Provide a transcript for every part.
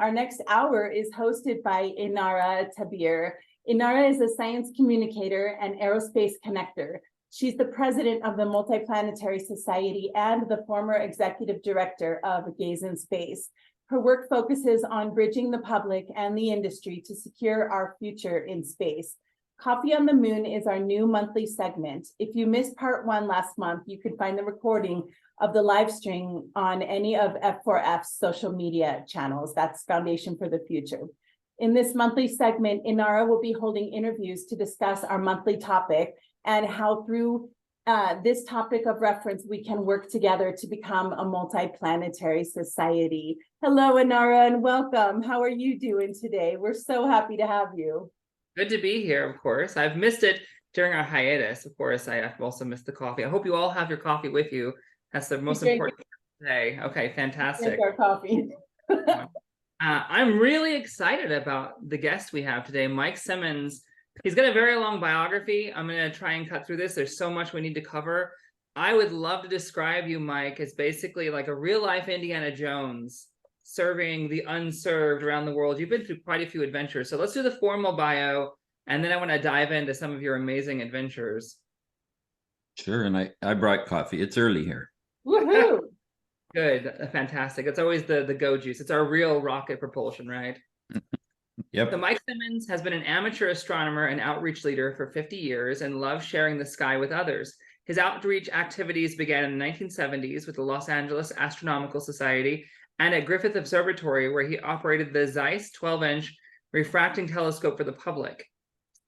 Our next hour is hosted by Inara Tabir. Inara is a science communicator and aerospace connector. She's the president of the Multiplanetary Society and the former executive director of Gaze in Space. Her work focuses on bridging the public and the industry to secure our future in space. Coffee on the Moon is our new monthly segment. If you missed part one last month, you could find the recording of the live stream on any of F4F's social media channels. That's Foundation for the Future. In this monthly segment, Inara will be holding interviews to discuss our monthly topic and how through this topic of reference, we can work together to become a multiplanetary society. Hello, Inara, and welcome. How are you doing today? We're so happy to have you. Good to be here, of course. I've missed it during our hiatus. Of course, I've also missed the coffee. I hope you all have your coffee with you. That's the most important today. Okay, fantastic. Drink our coffee. I'm really excited about the guest we have today, Mike Simmons. He's got a very long biography. I'm going to try and cut through this. There's so much we need to cover. I would love to describe you, Mike, as basically like a real-life Indiana Jones, serving the unserved around the world. You've been through quite a few adventures. So let's do the formal bio, and then I want to dive into some of your amazing adventures. Sure, and I brought coffee. It's early here. Woohoo! Good, fantastic. It's always the go juice. It's our real rocket propulsion, right? Yep. So Mike Simmons has been an amateur astronomer and outreach leader for 50 years and loves sharing the sky with others. His outreach activities began in the 1970s with the Los Angeles Astronomical Society and at Griffith Observatory, where he operated the Zeiss 12-inch refracting telescope for the public.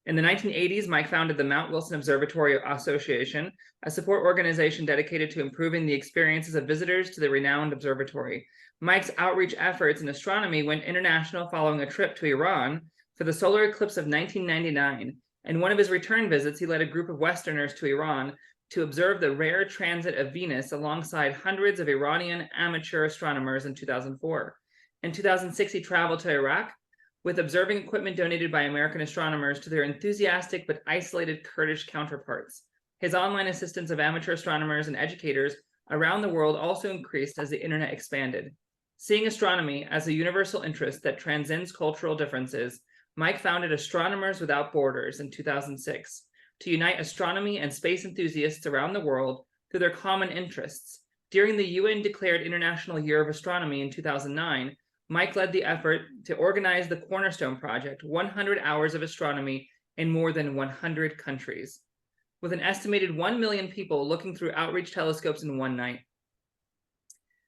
In the 1980s, Mike founded the Mount Wilson Observatory Association, a support organization dedicated to improving the experiences of visitors to the renowned observatory. Mike's outreach efforts in astronomy went international following a trip to Iran for the solar eclipse of 1999. In one of his return visits, he led a group of Westerners to Iran to observe the rare transit of Venus alongside hundreds of Iranian amateur astronomers in 2004. In 2006, he traveled to Iraq with observing equipment donated by American astronomers to their enthusiastic but isolated Kurdish counterparts. His online assistance of amateur astronomers and educators around the world also increased as the internet expanded. Seeing astronomy as a universal interest that transcends cultural differences, Mike founded Astronomers Without Borders in 2006 to unite astronomy and space enthusiasts around the world through their common interests. During the UN-declared International Year of Astronomy in 2009, Mike led the effort to organize the Cornerstone Project, 100 hours of astronomy in more than 100 countries, with an estimated 1 million people looking through outreach telescopes in one night.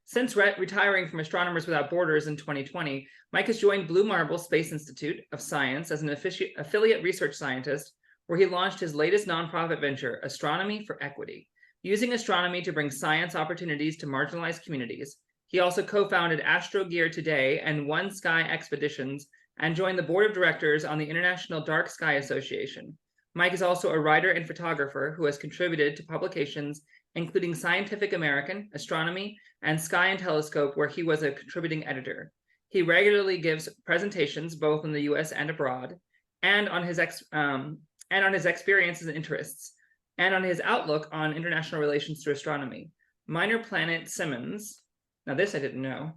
Since retiring from Astronomers Without Borders in 2020, Mike has joined Blue Marble Space Institute of Science as an affiliate research scientist, where he launched his latest nonprofit venture, Astronomy for Equity, using astronomy to bring science opportunities to marginalized communities. He also co-founded Astro Gear Today and One Sky Expeditions and joined the board of directors on the International Dark Sky Association. Mike is also a writer and photographer who has contributed to publications including Scientific American, Astronomy, and Sky and Telescope, where he was a contributing editor. He regularly gives presentations both in the U.S. and abroad, and on his experiences and interests, and on his outlook on international relations through astronomy. Minor Planet Simmons, now this I didn't know,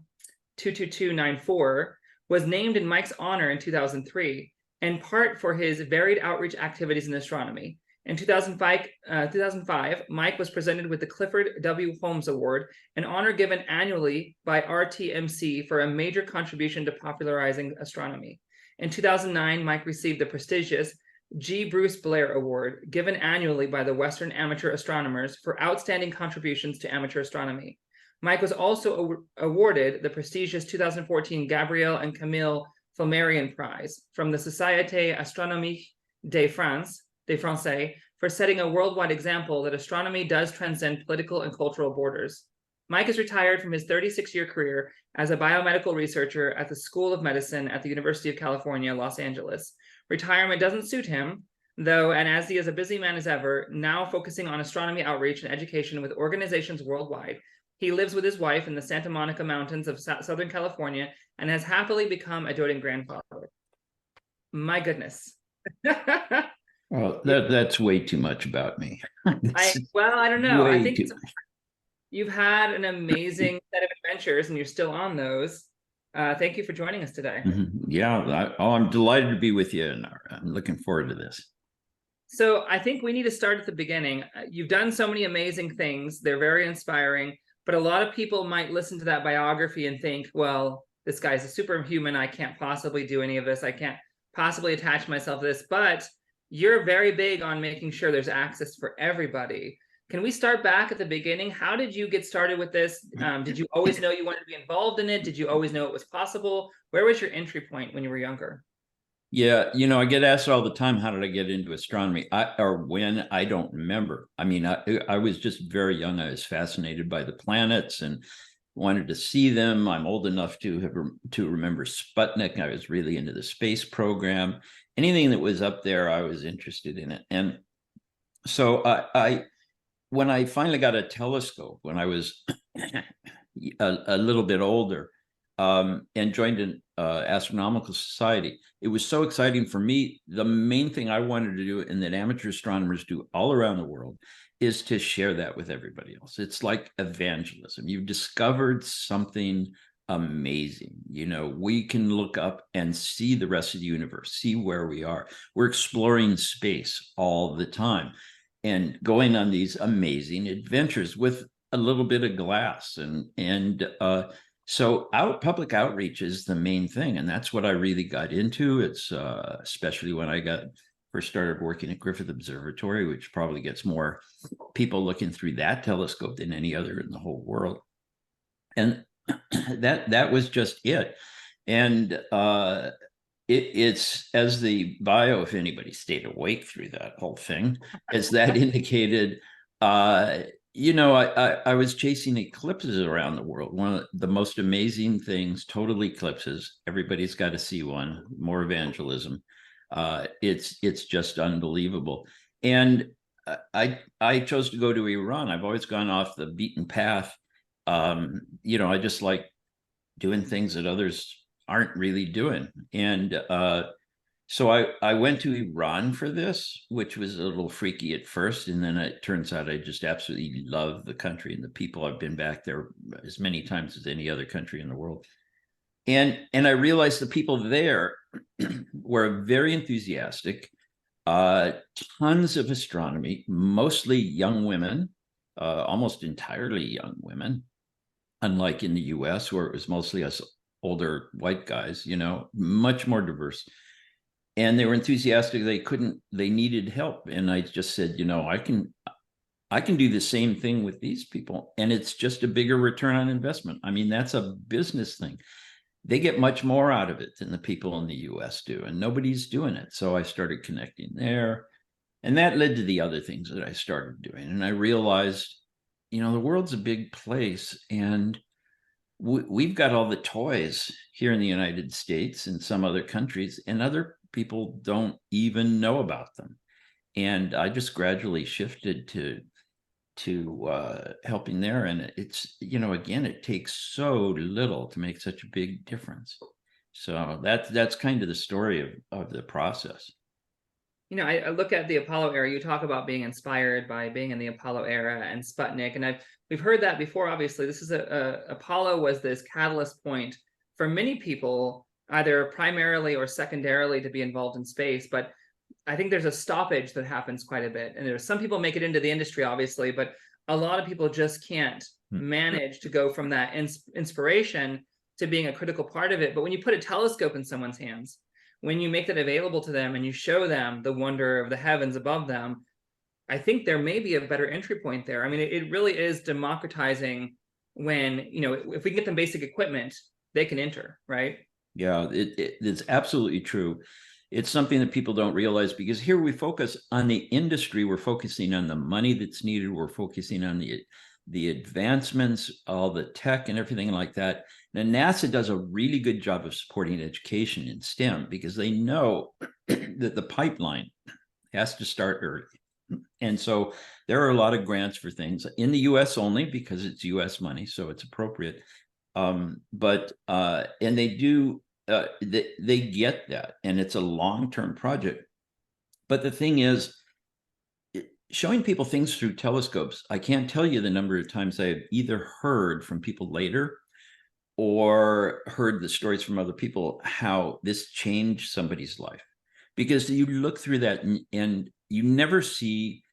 22294, was named in Mike's honor in 2003, in part for his varied outreach activities in astronomy. In 2005, Mike was presented with the Clifford W. Holmes Award, an honor given annually by RTMC for a major contribution to popularizing astronomy. In 2009, Mike received the prestigious G. Bruce Blair Award, given annually by the Western Amateur Astronomers for outstanding contributions to amateur astronomy. Mike was also awarded the prestigious 2014 Gabriel and Camille Flammarion Prize from the Société Astronomique de France, des Français, for setting a worldwide example that astronomy does transcend political and cultural borders. Mike is retired from his 36-year career as a biomedical researcher at the School of Medicine at the University of California, Los Angeles. Retirement doesn't suit him, though, and as he is a busy man as ever, now focusing on astronomy outreach and education with organizations worldwide. He lives with his wife in the Santa Monica Mountains of Southern California and has happily become a doting grandfather. My goodness. Well, that's way too much about me. I don't know. I think Too you've had an amazing set of adventures and you're still on those. Thank you for joining us today. Yeah, I'm delighted to be with you, and I'm looking forward to this. So I think we need to start at the beginning. You've done so many amazing things. They're very inspiring, but a lot of people might listen to that biography and think, well, this guy's a superhuman. I can't possibly do any of this. I can't possibly attach myself to this. But you're very big on making sure there's access for everybody. Can we start back at the beginning? How did you get started with this? Did you always know you wanted to be involved in it? Did you always know it was possible? Where was your entry point when you were younger? Yeah, I get asked all the time, how did I get into astronomy? I don't remember. I mean, I was just very young. I was fascinated by the planets and wanted to see them. I'm old enough to remember Sputnik. I was really into the space program. Anything that was up there, I was interested in it. And so when I finally got a telescope, when I was a little bit older, and joined an astronomical society, it was so exciting for me. The main thing I wanted to do, and that amateur astronomers do all around the world, is to share that with everybody else. It's like evangelism. You've discovered something amazing. We can look up and see the rest of the universe, see where we are. We're exploring space all the time and going on these amazing adventures with a little bit of glass. So public outreach is the main thing, and that's what I really got into. It's especially when I first started working at Griffith Observatory, which probably gets more people looking through that telescope than any other in the whole world. And that was just it. And it's, as the bio, if anybody stayed awake through that whole thing, as that indicated, I was chasing eclipses around the world. One of the most amazing things, total eclipses. Everybody's got to see one. More evangelism. It's just unbelievable. And I chose to go to Iran. I've always gone off the beaten path. I just like doing things that others aren't really doing. And so I went to Iran for this, which was a little freaky at first. And then it turns out I just absolutely love the country and the people. I've been back there as many times as any other country in the world. And I realized the people there were very enthusiastic, tons of astronomy, mostly young women, almost entirely young women, unlike in the US, where it was mostly us older white guys, much more diverse. And they were enthusiastic. They needed help. And I just said, I can do the same thing with these people. And it's just a bigger return on investment. I mean, that's a business thing. They get much more out of it than the people in the US do. And nobody's doing it. So I started connecting there. And that led to the other things that I started doing. And I realized, the world's a big place. And we've got all the toys here in the United States and some other countries, and other people don't even know about them. And I just gradually shifted to helping there. And it's, again, it takes so little to make such a big difference. So that's kind of the story of the process. I look at the Apollo era. You talk about being inspired by being in the Apollo era and Sputnik, and we've heard that before. Obviously, this is Apollo was this catalyst point for many people, either primarily or secondarily, to be involved in space. But I think there's a stoppage that happens quite a bit, and there's some people make it into the industry, obviously, but a lot of people just can't manage to go from that inspiration to being a critical part of it. But when you put a telescope in someone's hands, when you make that available to them and you show them the wonder of the heavens above them, I think there may be a better entry point there. I mean, it really is democratizing when, if we can get them basic equipment, they can enter, right? Yeah, it's absolutely true. It's something that people don't realize, because here we focus on the industry. We're focusing on the money that's needed. We're focusing on the advancements, all the tech and everything like that. Now, NASA does a really good job of supporting education in STEM, because they know that the pipeline has to start early. And so there are a lot of grants for things in the US only, because it's US money, so it's appropriate. And they do, they get that, and it's a long-term project. But the thing is, showing people things through telescopes, I can't tell you the number of times I have either heard from people later, or heard the stories from other people, how this changed somebody's life. Because you look through that and you never see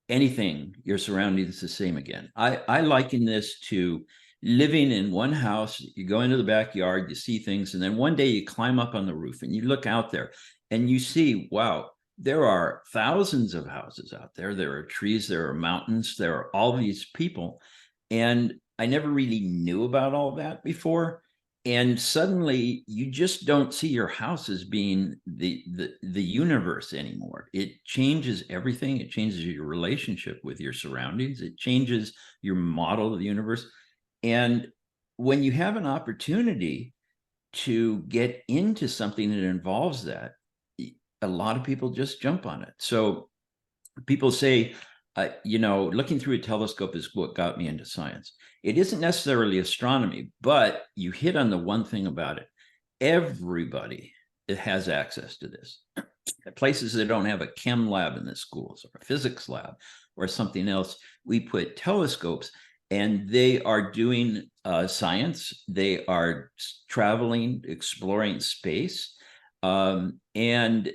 anything, your surroundings the same again. I liken this to living in one house. You go into the backyard, you see things, and then one day you climb up on the roof and you look out there and you see, wow, there are thousands of houses out there. There are trees, there are mountains, there are all these people. And I never really knew about all that before. And suddenly you just don't see your house as being the universe anymore. It changes everything. It changes your relationship with your surroundings. It changes your model of the universe. And when you have an opportunity to get into something that involves that, a lot of people just jump on it. So people say, looking through a telescope is what got me into science. It isn't necessarily astronomy, but you hit on the one thing about it. Everybody has access to this. Places that don't have a chem lab in the schools or a physics lab or something else, we put telescopes and they are doing science. They are traveling, exploring space, and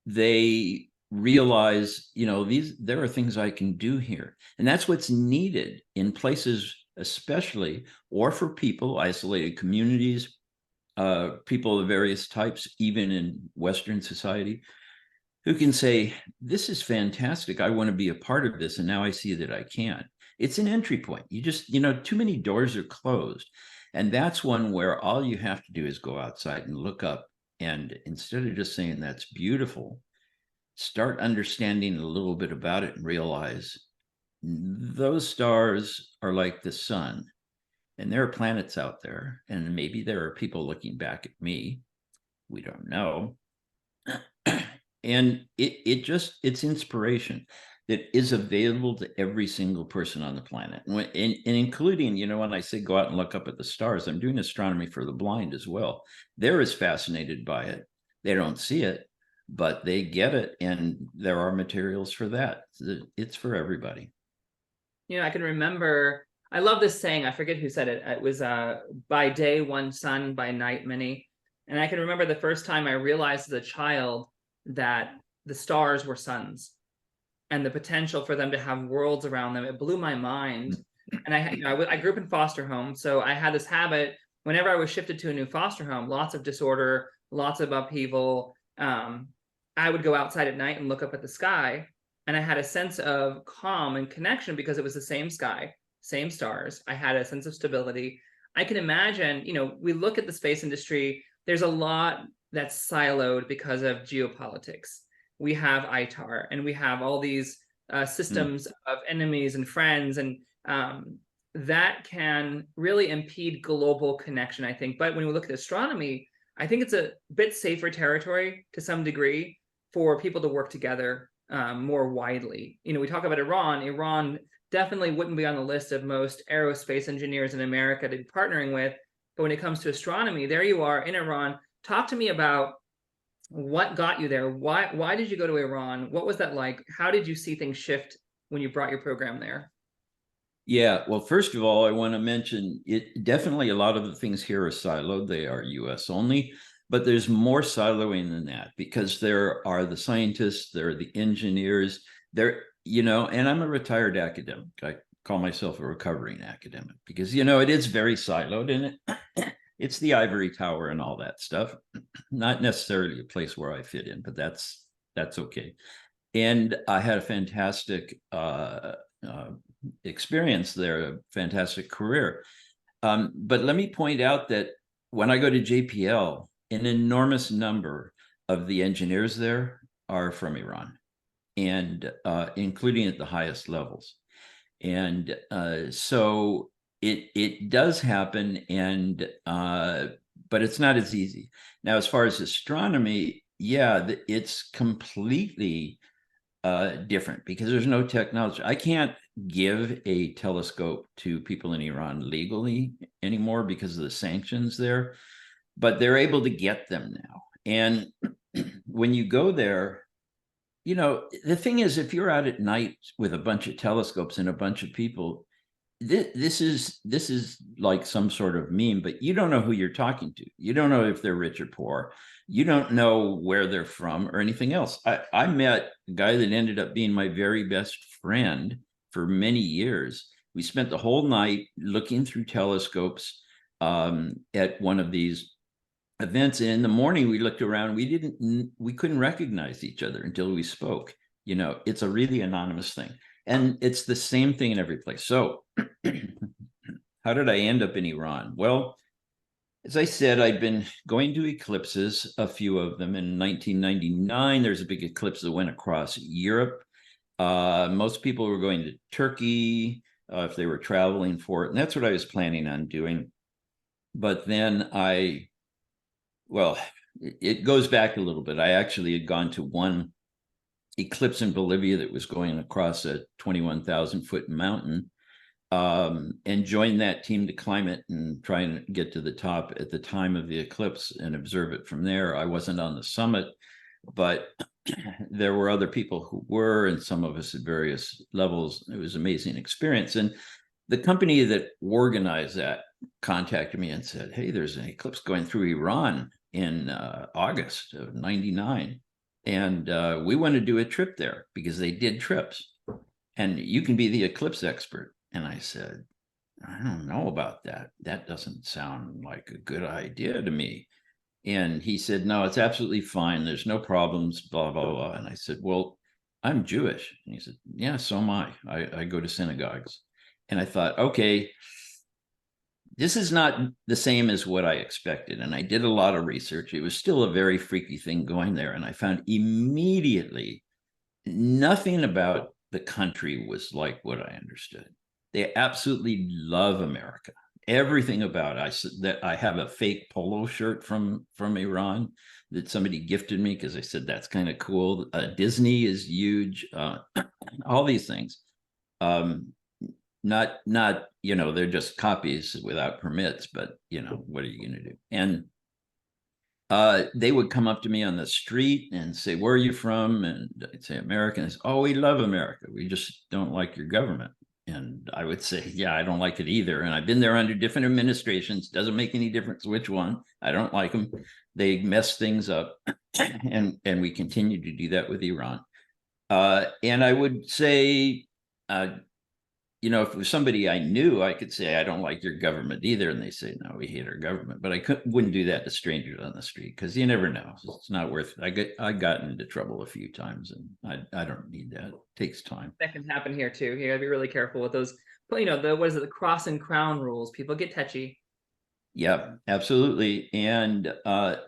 they realize, there are things I can do here. And that's what's needed in places, especially, or for people, isolated communities, people of various types, even in Western society, who can say, this is fantastic. I want to be a part of this. And now I see that I can. It's an entry point. You just, too many doors are closed. And that's one where all you have to do is go outside and look up. And instead of just saying that's beautiful, start understanding a little bit about it and realize those stars are like the sun, and there are planets out there, and maybe there are people looking back at me. We don't know. And it's inspiration that is available to every single person on the planet. And including, when I say go out and look up at the stars, I'm doing astronomy for the blind as well. They're as fascinated by it. They don't see it, but they get it, and there are materials for that. It's for everybody. I can remember, I love this saying, I forget who said it. It was by day one sun, by night many. And I can remember the first time I realized as a child that the stars were suns and the potential for them to have worlds around them. It blew my mind. And I grew up in foster home, so I had this habit. Whenever I was shifted to a new foster home, lots of disorder, lots of upheaval, I would go outside at night and look up at the sky, and I had a sense of calm and connection because it was the same sky, same stars. I had a sense of stability. I can imagine, we look at the space industry, there's a lot that's siloed because of geopolitics. We have ITAR, and we have all these systems of enemies and friends, and that can really impede global connection, I think. But when we look at astronomy, I think it's a bit safer territory to some degree for people to work together more widely. We talk about Iran. Iran definitely wouldn't be on the list of most aerospace engineers in America to be partnering with. But when it comes to astronomy, there you are in Iran. Talk to me about what got you there. Why did you go to Iran? What was that like? How did you see things shift when you brought your program there? Yeah, well, first of all, I want to mention it. Definitely a lot of the things here are siloed. They are US only, but there's more siloing than that, because there are the scientists, there are the engineers, and I'm a retired academic. I call myself a recovering academic because, it is very siloed, and it's the ivory tower and all that stuff. Not necessarily a place where I fit in, but that's okay. And I had a fantastic experience there, a fantastic career. But let me point out that when I go to JPL, an enormous number of the engineers there are from Iran, and including at the highest levels. And so it does happen, and but it's not as easy. Now, as far as astronomy, yeah, it's completely different because there's no technology. I can't give a telescope to people in Iran legally anymore because of the sanctions there, but they're able to get them now. And when you go there, the thing is, if you're out at night with a bunch of telescopes and a bunch of people, this is like some sort of meme, but you don't know who you're talking to. You don't know if they're rich or poor. You don't know where they're from or anything else. I met a guy that ended up being my very best friend for many years. We spent the whole night looking through telescopes at one of these events. And in the morning, we looked around. We couldn't recognize each other until we spoke. You know, it's a really anonymous thing. And it's the same thing in every place. So how did I end up in Iran? Well, as I said, I'd been going to eclipses, a few of them. In 1999, there's a big eclipse that went across Europe. Most people were going to Turkey if they were traveling for it. And that's what I was planning on doing. But then well, it goes back a little bit. I actually had gone to one eclipse in Bolivia that was going across a 21,000-foot mountain, and joined that team to climb it and try and get to the top at the time of the eclipse and observe it from there. I wasn't on the summit, but there were other people who were, and some of us at various levels. It was an amazing experience. And the company that organized that contacted me and said, hey, there's an eclipse going through Iran in August of 99. And we want to do a trip there because they did trips. And you can be the eclipse expert. And I said, I don't know about that. That doesn't sound like a good idea to me. And he said, no, it's absolutely fine. There's no problems, blah, blah, blah. And I said, well, I'm Jewish. And he said, yeah, so am I. I go to synagogues. And I thought, okay, this is not the same as what I expected. And I did a lot of research. It was still a very freaky thing going there. And I found immediately nothing about the country was like what I understood. They absolutely love America. Everything about it. I have a fake polo shirt from Iran that somebody gifted me because I said that's kind of cool. Disney is huge. All these things. Not they're just copies without permits, but what are you going to do? And they would come up to me on the street and say, where are you from? And I'd say Americans. Oh, we love America. We just don't like your government. And I would say, yeah, I don't like it either. And I've been there under different administrations. Doesn't make any difference which one. I don't like them. They mess things up. and we continue to do that with Iran. And I would say, if it was somebody I knew, I could say, I don't like your government either. And they say, no, we hate our government. But I wouldn't do that to strangers on the street because you never know. It's not worth it. I got into trouble a few times and I don't need that. It takes time. That can happen here too. You gotta be really careful with those, the cross and crown rules. People get touchy. Yeah, absolutely. And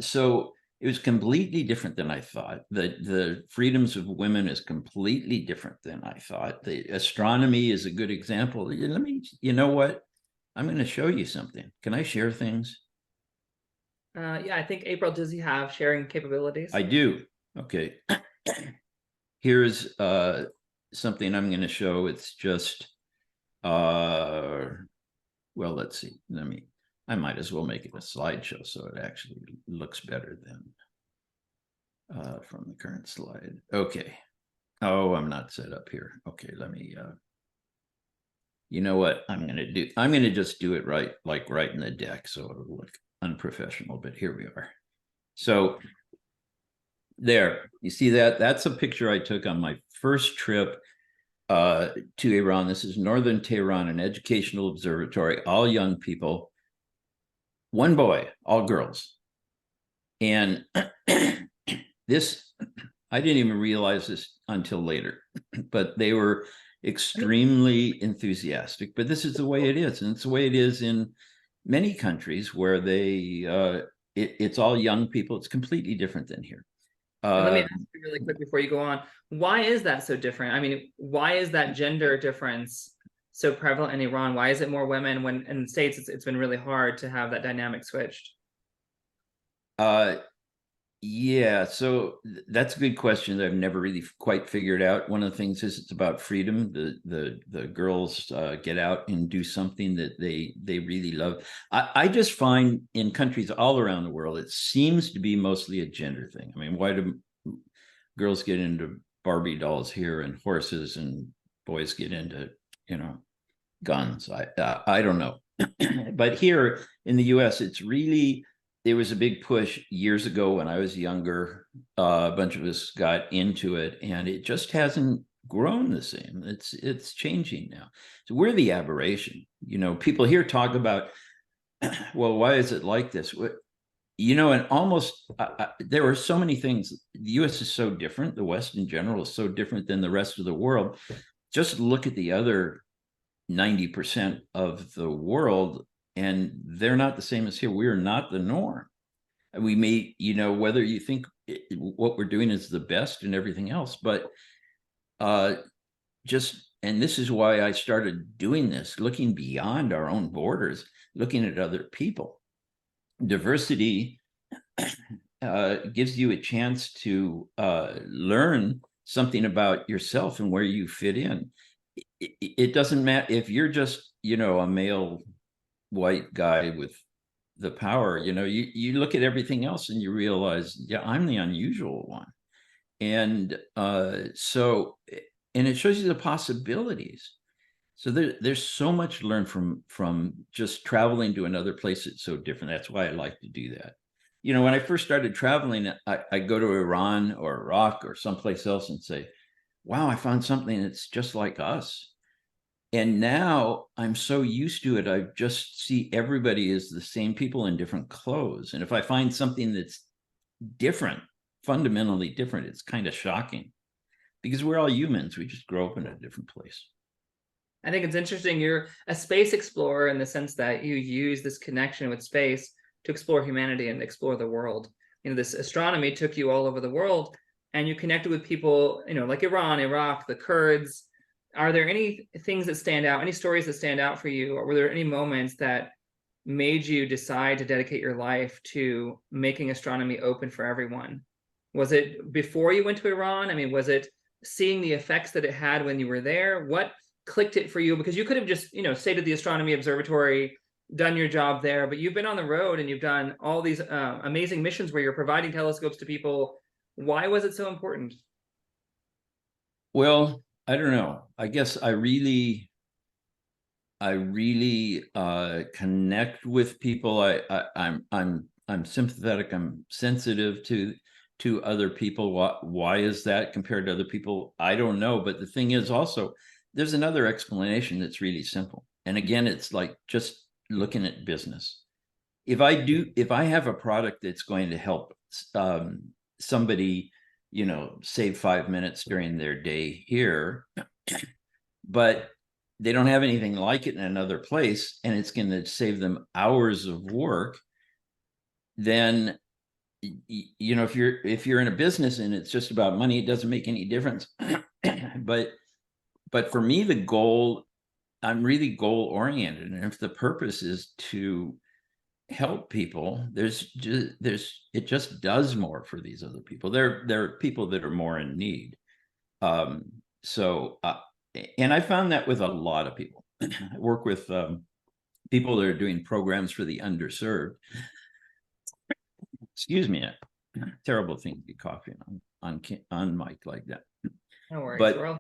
so it was completely different than I thought. The freedoms of women is completely different than I thought. The astronomy is a good example. You know what? I'm going to show you something. Can I share things? Yeah, I think April, does he have sharing capabilities? I do. Okay. Here's something I'm going to show. It's just, well, let's see. I might as well make it a slideshow so it actually looks better than from the current slide. Okay. Oh, I'm not set up here. Okay, let me, you know what I'm going to do? I'm going to just do it right in the deck so it'll look unprofessional, but here we are. So there, you see that? That's a picture I took on my first trip to Iran. This is Northern Tehran, an educational observatory, all young people. One boy, all girls. And this, I didn't even realize this until later, but they were extremely enthusiastic. But this is the way it is. And it's the way it is in many countries where it's all young people. It's completely different than here. Let me ask you really quick before you go on. Why is that so different? I mean, why is that gender difference so prevalent in Iran? Why is it more women when in the States it's been really hard to have that dynamic switched? Yeah, so that's a good question that I've never really quite figured out. One of the things is it's about freedom. The girls get out and do something that they really love. I just find in countries all around the world, it seems to be mostly a gender thing. I mean, why do girls get into Barbie dolls here and horses, and boys get into, guns. I don't know. But here in the US, it's really, there was a big push years ago when I was younger. A bunch of us got into it, and it just hasn't grown the same. It's changing now. So we're the aberration. You know, people here talk about, well, why is it like this? You know, and almost there are so many things. The US is so different. The West in general is so different than the rest of the world. Just look at the other 90% of the world, and they're not the same as here. We're not the norm. We may, you know, whether you think what we're doing is the best and everything else, but just, and this is why I started doing this, looking beyond our own borders, looking at other people. Diversity gives you a chance to learn something about yourself and where you fit in. It doesn't matter if you're just, you know, a male white guy with the power. You know, you look at everything else and you realize, yeah, I'm the unusual one. And so, and it shows you the possibilities. So there's so much to learn from just traveling to another place that's so different. That's why I like to do that. You know, when I first started traveling, I go to Iran or Iraq or someplace else and say, wow, I found something that's just like us. And now I'm so used to it, I just see everybody as the same people in different clothes. And if I find something that's different, fundamentally different, it's kind of shocking, because we're all humans. We just grow up in a different place. I think it's interesting. You're a space explorer in the sense that you use this connection with space to explore humanity and explore the world. You know, this astronomy took you all over the world, and you connected with people, you know, like Iran, Iraq, the Kurds. Are there any things that stand out, any stories that stand out for you? Or were there any moments that made you decide to dedicate your life to making astronomy open for everyone? Was it before you went to Iran? I mean, was it seeing the effects that it had when you were there? What clicked it for you? Because you could have just, you know, stayed at the astronomy observatory, done your job there, but you've been on the road and you've done all these amazing missions where you're providing telescopes to people. Why was it so important? Well, I don't know. I guess I really connect with people. I'm sympathetic. I'm sensitive to other people. Why is that compared to other people? I don't know. But the thing is also, there's another explanation that's really simple. And again, it's like just looking at business. If I have a product that's going to help somebody, you know, save 5 minutes during their day here, but they don't have anything like it in another place, and it's going to save them hours of work, then, you know, if you're in a business and it's just about money, it doesn't make any difference. But for me, the goal, I'm really goal oriented, and if the purpose is to help people, it just does more for these other people. There are people that are more in need. So and I found that with a lot of people. I work with people that are doing programs for the underserved. Excuse me, a terrible thing to be coughing on mic like that. No worries.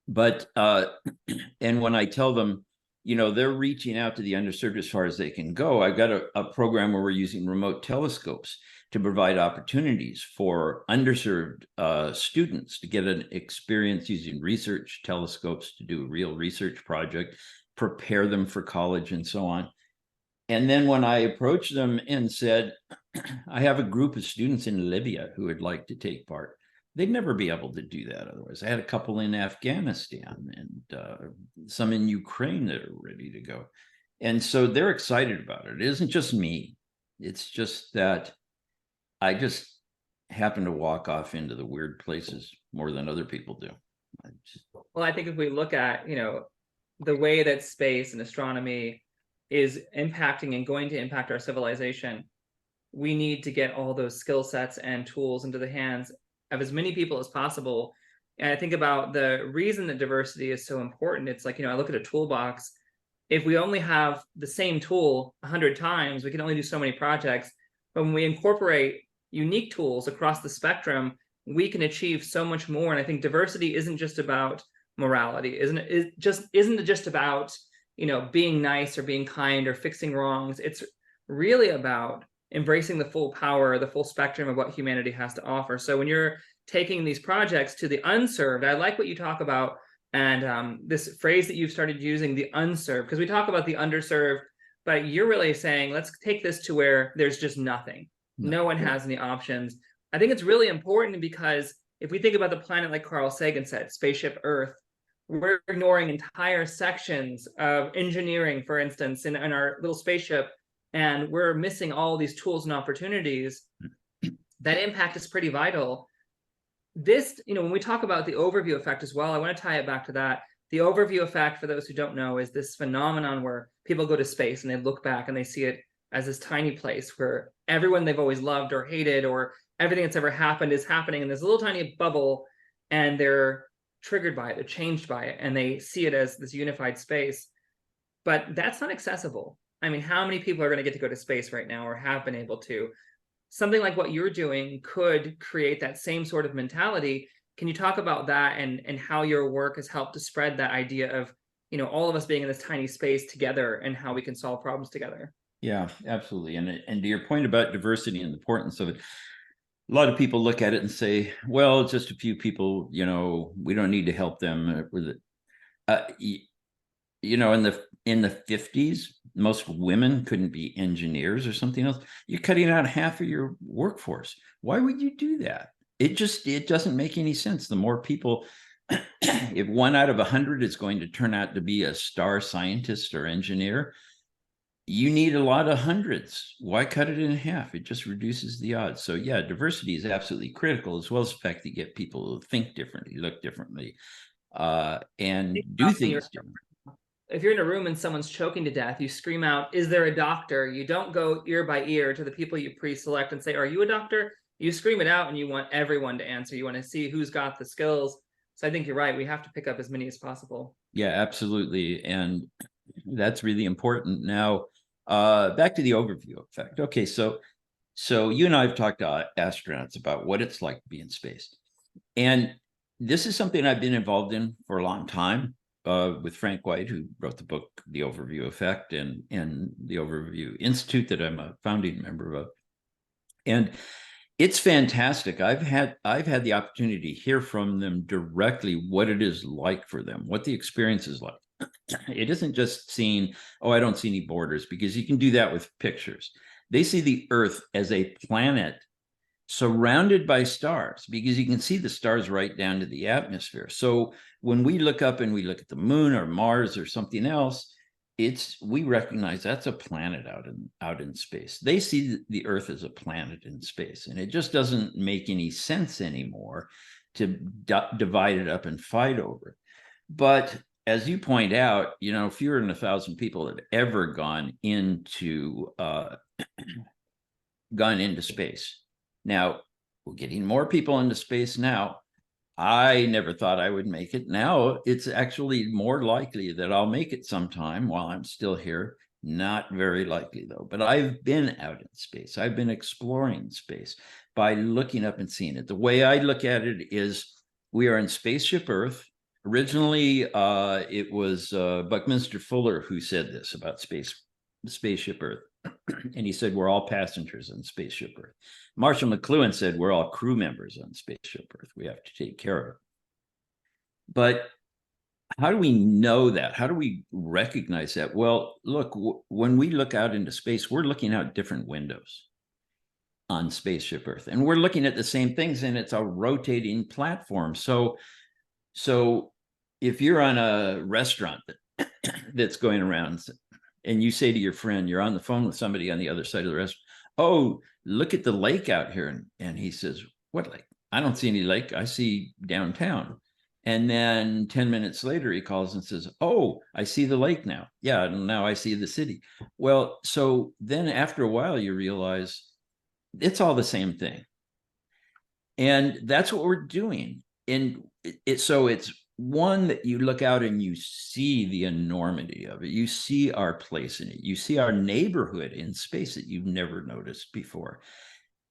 But and when I tell them, you know, they're reaching out to the underserved as far as they can go. I've got a program where we're using remote telescopes to provide opportunities for underserved students to get an experience using research telescopes to do a real research project, prepare them for college and so on. And then when I approached them and said, I have a group of students in Libya who would like to take part, they'd never be able to do that otherwise. I had a couple in Afghanistan and some in Ukraine that are ready to go. And so they're excited about it. It isn't just me. It's just that I just happen to walk off into the weird places more than other people do. Well, I think if we look at, you know, the way that space and astronomy is impacting and going to impact our civilization, we need to get all those skill sets and tools into the hands of as many people as possible. And I think about the reason that diversity is so important. It's like, you know, I look at a toolbox. If we only have the same tool 100 times, we can only do so many projects. But when we incorporate unique tools across the spectrum, we can achieve so much more. And I think diversity isn't just about morality, isn't it just about being nice or being kind or fixing wrongs. It's really about embracing the full power, the full spectrum of what humanity has to offer. So when you're taking these projects to the unserved, I like what you talk about, and this phrase that you've started using, the unserved, because we talk about the underserved, but you're really saying, let's take this to where there's just nothing. No one has any options. I think it's really important because if we think about the planet, like Carl Sagan said, spaceship Earth, we're ignoring entire sections of engineering, for instance, in our little spaceship, and we're missing all these tools and opportunities. That impact is pretty vital. This, when we talk about the overview effect as well, I want to tie it back to that. The overview effect, for those who don't know, is this phenomenon where people go to space and they look back and they see it as this tiny place where everyone they've always loved or hated or everything that's ever happened is happening in this little tiny bubble, and they're triggered by it, they're changed by it, and they see it as this unified space. But that's not accessible. I mean, how many people are going to get to go to space right now or have been able to? Something like what you're doing could create that same sort of mentality. Can you talk about that and how your work has helped to spread that idea of, all of us being in this tiny space together and how we can solve problems together? Yeah, absolutely. And to your point about diversity and the importance of it, a lot of people look at it and say, well, just a few people, we don't need to help them with it. In the 50s, most women couldn't be engineers or something else. You're cutting out half of your workforce. Why would you do that? It doesn't make any sense. The more people, if 1 out of 100 is going to turn out to be a star scientist or engineer, you need a lot of hundreds. Why cut it in half? It just reduces the odds. So yeah, diversity is absolutely critical, as well as the fact that you get people to think differently, look differently, and do things differently. If you're in a room and someone's choking to death, you scream out, "Is there a doctor?" You don't go ear by ear to the people you pre-select and say, "Are you a doctor?" You scream it out and you want everyone to answer. You want to see who's got the skills. So I think you're right. We have to pick up as many as possible. Yeah, absolutely. And that's really important. Now, back to the overview effect. Okay, so you and I have talked to astronauts about what it's like to be in space. And this is something I've been involved in for a long time. With Frank White, who wrote the book The Overview Effect, and the Overview Institute that I'm a founding member of. And it's fantastic. I've had the opportunity to hear from them directly what it is like for them, what the experience is like. It isn't just seeing, oh, I don't see any borders, because you can do that with pictures. They see the Earth as a planet surrounded by stars, because you can see the stars right down to the atmosphere. So when we look up and we look at the moon or Mars or something else, we recognize that's a planet out in space. They see the Earth as a planet in space, and it just doesn't make any sense anymore to divide it up and fight over it. But as you point out, fewer than 1,000 people have ever gone into space. Now, we're getting more people into space now. I never thought I would make it. Now it's actually more likely that I'll make it sometime while I'm still here. Not very likely, though. But I've been out in space. I've been exploring space by looking up and seeing it. The way I look at it is we are in Spaceship Earth. Originally, it was Buckminster Fuller who said this about Spaceship Earth. And he said, we're all passengers on Spaceship Earth. Marshall McLuhan said, we're all crew members on Spaceship Earth. We have to take care of it. But how do we know that? How do we recognize that? Well, look, when we look out into space, we're looking out different windows on Spaceship Earth. And we're looking at the same things, and it's a rotating platform. So if you're on a restaurant that's going around, and you say to your friend, you're on the phone with somebody on the other side of the restaurant, "Oh, look at the lake out here." And he says, "What lake? I don't see any lake. I see downtown." And then 10 minutes later, he calls and says, "Oh, I see the lake now. Yeah, now I see the city." Well, so then after a while, you realize it's all the same thing. And that's what we're doing. And so it's one that you look out and you see the enormity of it. You see our place in it. You see our neighborhood in space that you've never noticed before.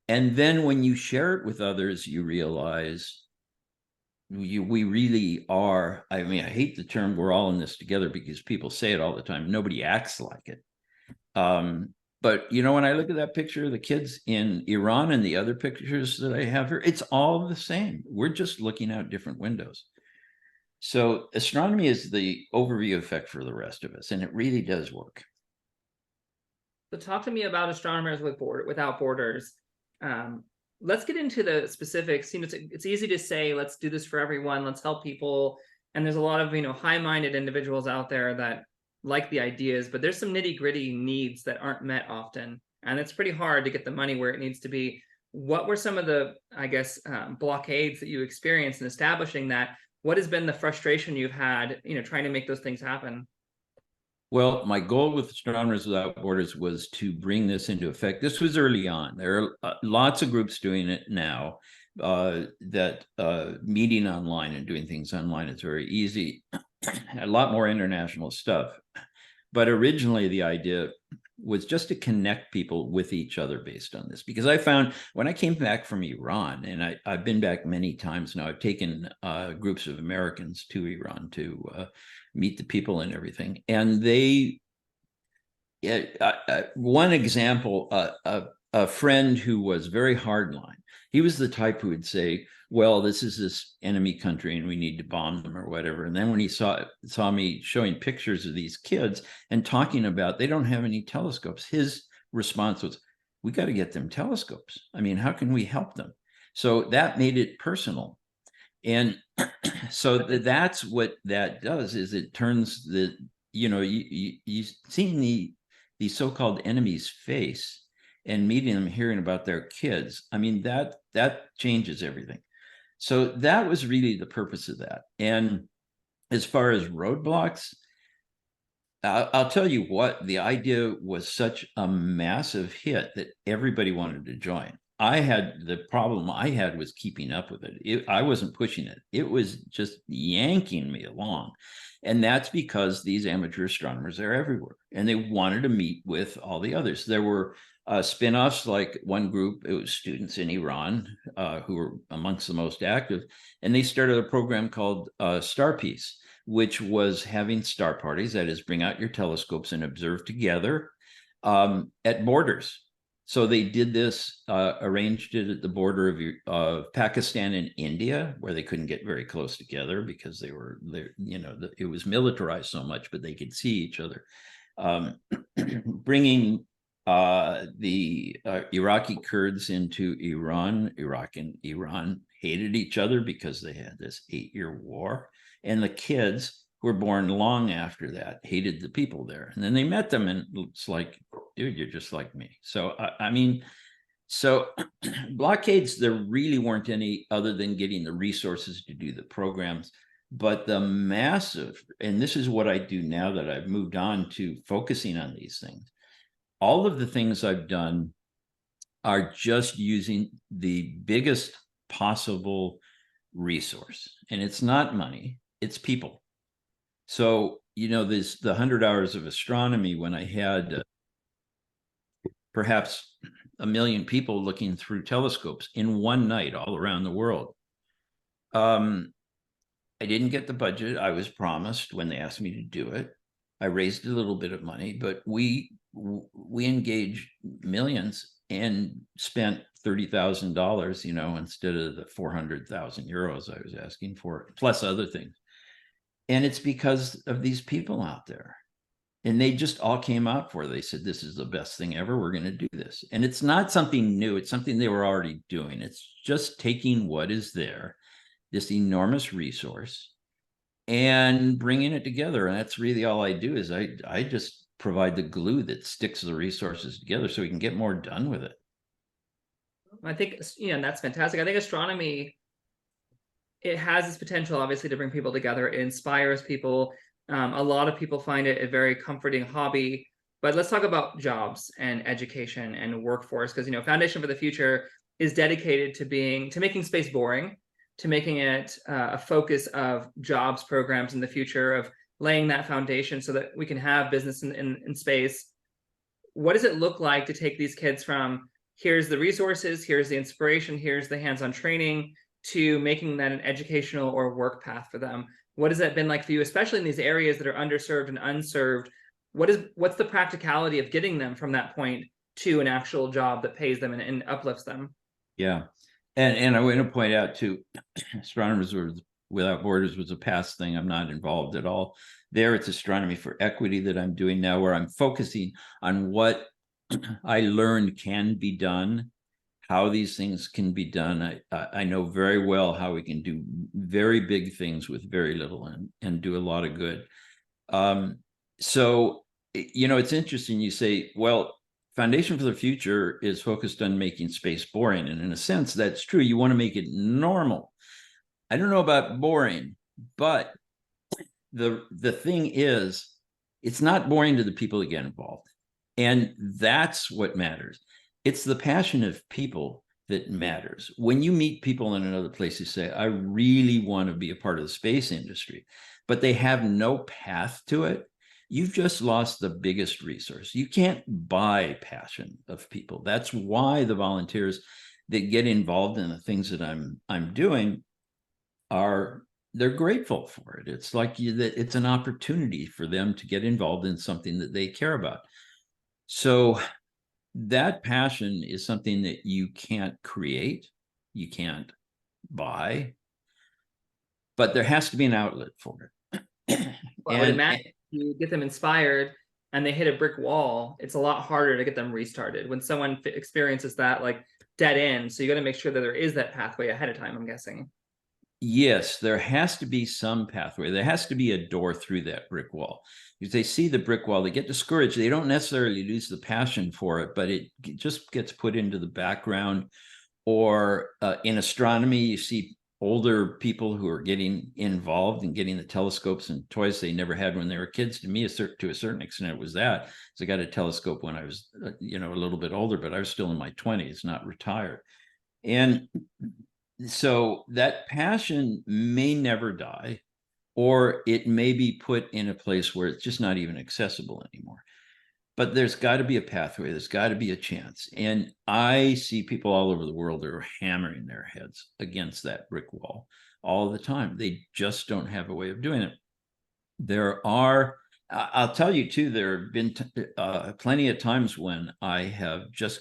And then when you share it with others, you realize we really are. I mean, I hate the term "we're all in this together" because people say it all the time. Nobody acts like it. But you know, when I look at that picture of the kids in Iran and the other pictures that I have here, it's all the same. We're just looking out different windows. So astronomy is the overview effect for the rest of us, and it really does work. So talk to me about astronomers without borders. Let's get into the specifics. You know, it's easy to say, let's do this for everyone, let's help people. And there's a lot of, you know, high-minded individuals out there that like the ideas, but there's some nitty-gritty needs that aren't met often. And it's pretty hard to get the money where it needs to be. What were some of the, I guess, blockades that you experienced in establishing that? What has been the frustration you've had, you know, trying to make those things happen? Well, my goal with Astronomers Without Borders was to bring this into effect. This was early on. There are lots of groups doing it now. That meeting online and doing things online is very easy. A lot more international stuff. But originally, the idea was just to connect people with each other based on this. Because I found when I came back from Iran, and I've been back many times now, I've taken groups of Americans to Iran to meet the people and everything. And they, one example, a friend who was very hardline, he was the type who would say, well, this is this enemy country and we need to bomb them or whatever. And then when he saw me showing pictures of these kids and talking about they don't have any telescopes, his response was, we got to get them telescopes. I mean, how can we help them? So that made it personal. And so that's what that does, is it turns the, you know, you seeing the so-called enemy's face and meeting them, hearing about their kids. I mean, that changes everything. So that was really the purpose of that. And as far as roadblocks, I'll tell you what, the idea was such a massive hit that everybody wanted to join. The problem I had was keeping up with it. I wasn't pushing it. It was just yanking me along. And that's because these amateur astronomers are everywhere and they wanted to meet with all the others. There were spin-offs, like one group, it was students in Iran who were amongst the most active. And they started a program called Star Piece, which was having star parties, that is, bring out your telescopes and observe together at borders. So they did this, arranged it at the border of Pakistan and India, where they couldn't get very close together because they were there, you know, it was militarized so much, but they could see each other. Bringing the Iraqi Kurds into Iran. Iraq and Iran hated each other because they had this 8-year war. And the kids who were born long after that hated the people there. And then they met them and it's like, dude, you're just like me. So, I mean, so blockades, there really weren't any other than getting the resources to do the programs. But the massive, and this is what I do now that I've moved on to focusing on these things, all of the things I've done are just using the biggest possible resource. And it's not money, it's people. So, you know, the 100 hours of astronomy, when I had perhaps 1 million people looking through telescopes in one night all around the world. I didn't get the budget I was promised when they asked me to do it. I raised a little bit of money, but we engaged millions and spent $30,000, you know, instead of the 400,000 euros I was asking for, plus other things. And it's because of these people out there. And they just all came out for it. They said, this is the best thing ever. We're going to do this. And it's not something new. It's something they were already doing. It's just taking what is there, this enormous resource, and bringing it together. And that's really all I do, is I just provide the glue that sticks the resources together so we can get more done with it. I think, you know, that's fantastic. I think astronomy, it has this potential, obviously, to bring people together. It inspires people. A lot of people find it a very comforting hobby. But let's talk about jobs and education and workforce, because, you know, Foundation for the Future is dedicated to making space boring, to making it a focus of jobs programs in the future, of laying that foundation so that we can have business in space. What does it look like to take these kids from, here's the resources, here's the inspiration, here's the hands-on training, to making that an educational or work path for them? What has that been like for you, especially in these areas that are underserved and unserved? What's the practicality of getting them from that point to an actual job that pays them and uplifts them? Yeah. And I want to point out too, Astronomers Without Borders was a past thing. I'm not involved at all there. It's Astronomy for Equity that I'm doing now, where I'm focusing on what I learned can be done, how these things can be done. I know very well how we can do very big things with very little and do a lot of good. So, it's interesting you say, well, Foundation for the Future is focused on making space boring. And in a sense, that's true. You want to make it normal. I don't know about boring, but the thing is, it's not boring to the people that get involved. And that's what matters. It's the passion of people that matters. When you meet people in another place who say, I really want to be a part of the space industry, but they have no path to it, you've just lost the biggest resource. You can't buy passion of people. That's why the volunteers that get involved in the things that I'm doing they're grateful for it. It's like it's an opportunity for them to get involved in something that they care about. So that passion is something that you can't create, you can't buy, but there has to be an outlet for it. Well, I would imagine you get them inspired and they hit a brick wall, it's a lot harder to get them restarted when someone experiences that like dead end. So you got to make sure that there is that pathway ahead of time, I'm guessing. Yes, there has to be some pathway. There has to be a door through that brick wall. If they see the brick wall, they get discouraged. They don't necessarily lose the passion for it, but it just gets put into the background. Or in astronomy, you see older people who are getting involved and getting the telescopes and toys they never had when they were kids. To me, to a certain extent, it was that. So I got a telescope when I was, a little bit older, but I was still in my 20s, not retired. And so that passion may never die, or it may be put in a place where it's just not even accessible anymore. But there's got to be a pathway. There's got to be a chance. And I see people all over the world that are hammering their heads against that brick wall all the time. They just don't have a way of doing it. I'll tell you too, there have been plenty of times when I have just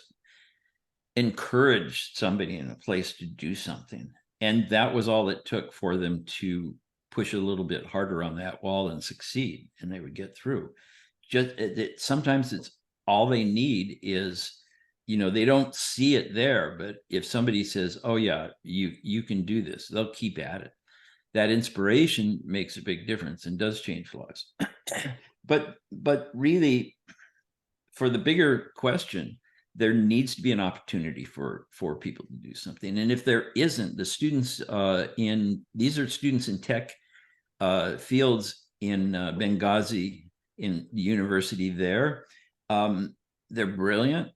encouraged somebody in a place to do something. And that was all it took for them to push a little bit harder on that wall and succeed, and they would get through. Sometimes it's all they need is, they don't see it there, but if somebody says, oh yeah, you can do this, they'll keep at it. That inspiration makes a big difference and does change lives. but really, for the bigger question, there needs to be an opportunity for people to do something. And if there isn't, the students these are students in tech fields in Benghazi, in the university there. They're brilliant.